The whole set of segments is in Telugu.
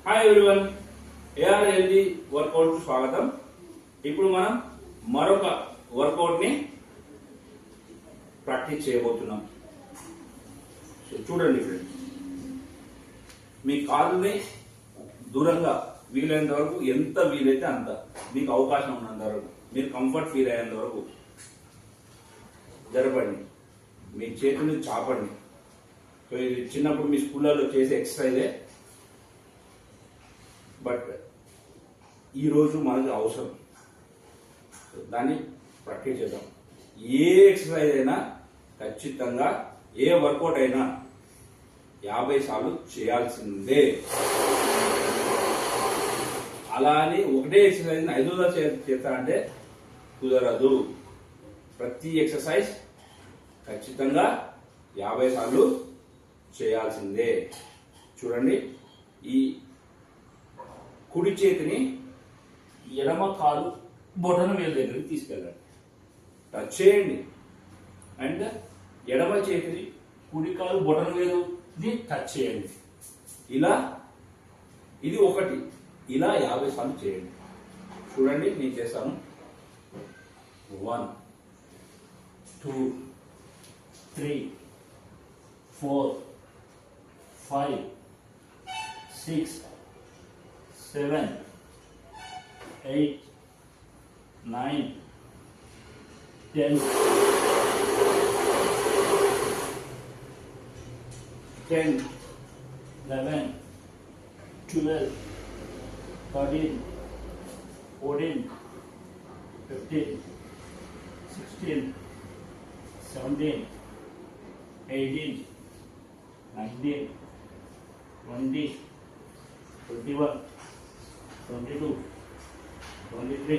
హాయ్ ఎవ్రీవన్, ఏఆర్ఎల్జీ వర్కౌట్ కు స్వాగతం. ఇప్పుడు మనం మరొక వర్కౌట్ ని ప్రాక్టీస్ చేయబోతున్నాం. చూడండి ఫ్రెండ్స్, మీ కాలుని దూరంగా వీలైనంత వరకు, ఎంత వీలైతే అంత, మీకు అవకాశం ఉన్నంత వరకు, మీరు కంఫర్ట్ ఫీల్ అయ్యేంత వరకు జరపండి. మీ చేతుల్ని చాపండి. సో ఇది చిన్నప్పుడు మీ స్కూళ్ళలో చేసే ఎక్సర్సైజే, బట్ ఈరోజు మనకు అవసరం. దాన్ని ప్రాక్టీస్ చేద్దాం. ఏ ఎక్సర్సైజ్ అయినా ఖచ్చితంగా, ఏ వర్కౌట్ అయినా 50 సార్లు చేయాల్సిందే. అలా అని ఒకటే ఎక్సర్సైజ్ 5 సార్లు చేస్తారంటే కుదరదు. ప్రతి ఎక్సర్సైజ్ ఖచ్చితంగా 50 సార్లు చేయాల్సిందే. చూడండి, ఈ కుడి చేతిని ఎడమ కాలు బొటన వేలు దగ్గరికి తీసుకెళ్ళండి, టచ్ చేయండి. అండ్ ఎడమ చేతిని కుడి కాలు బొటన వేలుని టచ్ చేయండి. ఇలా ఇది ఒకటి, ఇలా 50 సార్లు చేయండి. చూడండి, నేను చేస్తాను. 1 2 3 4 5 6 7 8 9 10 11 12 13 14 15 16 17 18 19 20 21 22 23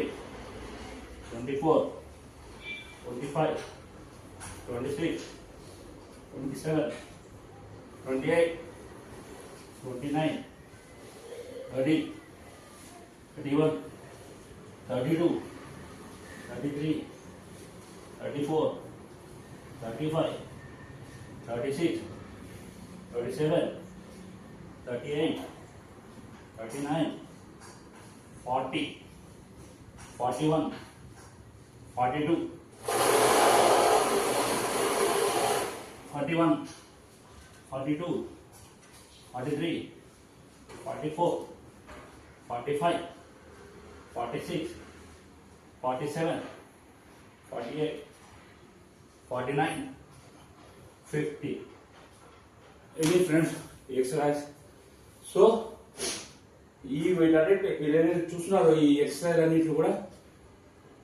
24 25 26 27 28 29 30 31 32 33 34 35 36 37 38 39 40 41 42 41 42 43 44 45 46 47 48 49 50. ఇది ఫ్రెండ్స్ ఎక్సర్సైజ్. సో ఈ వీటన్నిటి ఏదైతే చూస్తున్నారో, ఈ ఎక్సర్సైజ్ అన్నింటిని కూడా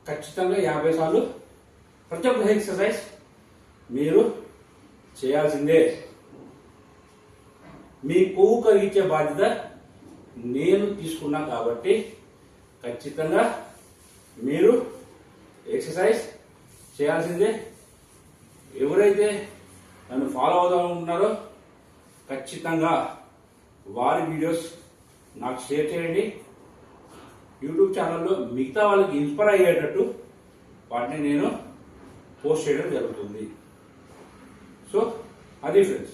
ఖచ్చితంగా 50 సార్లు ప్రతి ఒక్క ఎక్సర్సైజ్ మీరు చేయాల్సిందే. మీ కొవ్వు కరిగించే బాధ్యత నేను తీసుకున్నా కాబట్టి ఖచ్చితంగా మీరు ఎక్సర్సైజ్ చేయాల్సిందే. ఎవరైతే నన్ను ఫాలో అవుతామనుకుంటున్నారో ఖచ్చితంగా వారి వీడియోస్ నాకు షేర్ చేయండి. యూట్యూబ్ ఛానల్లో మిగతా వాళ్ళకి ఇన్స్పైర్ అయ్యేటట్టు వాటిని నేను పోస్ట్ చేయడం జరుగుతుంది. సో అది ఫ్రెండ్స్.